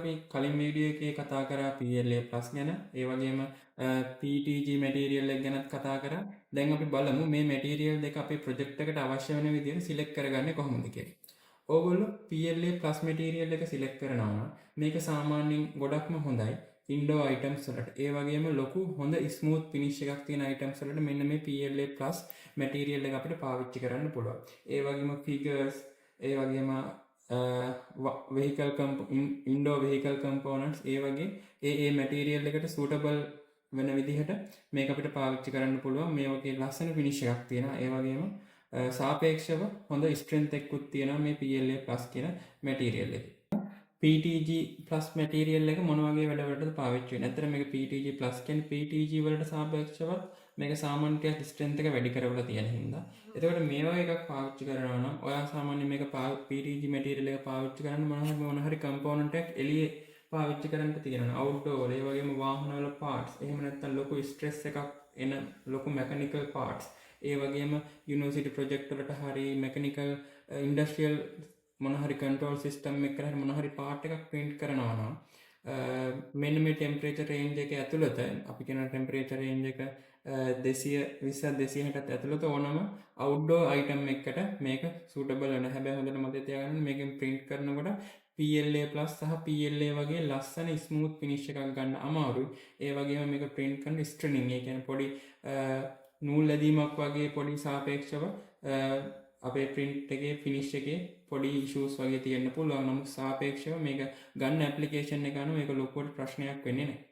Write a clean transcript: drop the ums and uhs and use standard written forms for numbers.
අපි කලින් වීඩියෝ එකේ කතා කරා PLA+ ගැන ඒ වගේම PETG මැටීරියල් එක ගැනත් කතා කරා. දැන් අපි බලමු මේ මැටීරියල් දෙක අපේ ප්‍රොජෙක්ට් එකට අවශ්‍ය වෙන විදිහට සිලෙක්ට් කරගන්නේ කොහොමද කියලා. ඕගොල්ලෝ PLA+ මැටීරියල් එක සිලෙක්ට් කරනවා නම් මේක සාමාන්‍යයෙන් ගොඩක්ම හොඳයි ඉන්ඩෝ අයිටම්ස් වලට. ඒ වගේම ලොකු හොඳ ස්මූත් ෆිනිෂ් එකක් තියෙන අයිටම්ස් වලට මෙන්න මේ PLA+ මැටීරියල් එක අපිට පාවිච්චි කරන්න පුළුවන්. ඒ වගේම ෆිගර්ස් ඒ වගේම ඉන්ඩෝ වෙහිකල් කම්පෝනන්ට්ස් ඒ වගේ ඒ මැටීරියල් එකට සූටබල් වෙන විදිහට මේක අපිට පාවිච්චි කරන්න පුළුවන්. මේ වගේ ලස්සන ෆිනිෂ් එකක් තියෙනවා. ඒ වගේම සාපේක්ෂව හොඳ ස්ට්‍රෙන්ත් එකකුත් තියෙනවා මේ PLA+ කියන මැටීරියල් එකේ. PTG+ මැටීරියල් එක මොන වගේ වැඩවලටද පාවිච්චි වෙන්නේ? ඇත්තට මේක PTG+ කියන්නේ PTG වලට සාපේක්ෂව මේක සාමාන්‍යයෙන් ස්ට්‍රෙන්ත් එක වැඩි කරවලා තියෙන හින්දා. එතකොට මේ වගේ එකක් පාවිච්චි කරනවා නම් ඔයා සාමාන්‍යයෙන් මේක PTG මැටීරියල් එක පාවිච්චි කරන්න මොන හරි කම්පෝනන්ට් එකක් එළියේ පාවිච්චි කරන්න තියෙනවා. අවුට්ඩෝර් ඒ වගේම වාහනවල පාර්ට්ස් එහෙම නැත්නම් ලොකු ස්ට්‍රෙස් එකක් එන ලොකු මෙකැනිකල් පාර්ට්ස් ඒ වගේම යුනිවර්සිටි ප්‍රොජෙක්ට් වලට හරි මෙකැනිකල් ඉන්ඩස්ට්‍රියල් මොන හරි කන්ට්‍රෝල් සිස්ටම් එකකට හරි මොන හරි පාර්ට් එකක් print කරනවා නම් මෙන්න මේ ටෙම්පරේචර් රේන්ජ් එක ඇතුළත අපි කියන ටෙම්පරේචර් රේන්ජ් එක 220 260ට ඇතුළත ඕනම අවුට්ඩෝර් අයිටම් එකකට මේක සූටබල් වෙනවා. හැබැයි හොඳට මතක තියාගන්න මේකෙන් print කරනකොට PLA+ සහ PLA වගේ ලස්සන ස්මූත් ෆිනිෂ් එකක් ගන්න අමාරුයි. ඒ වගේම මේක print කරන ස්ට්‍රිනින් ඒ කියන්නේ පොඩි නූල් ඇදීමක් වගේ පොඩි සාපේක්ෂව අපේ print එකේ finish එකේ පොඩි issues වගේ තියෙන්න පුළුවන්. නමුත් සාපේක්ෂව මේක ගන්න application එක අනුව මේක ලොකුවට ප්‍රශ්නයක් වෙන්නේ නැහැ.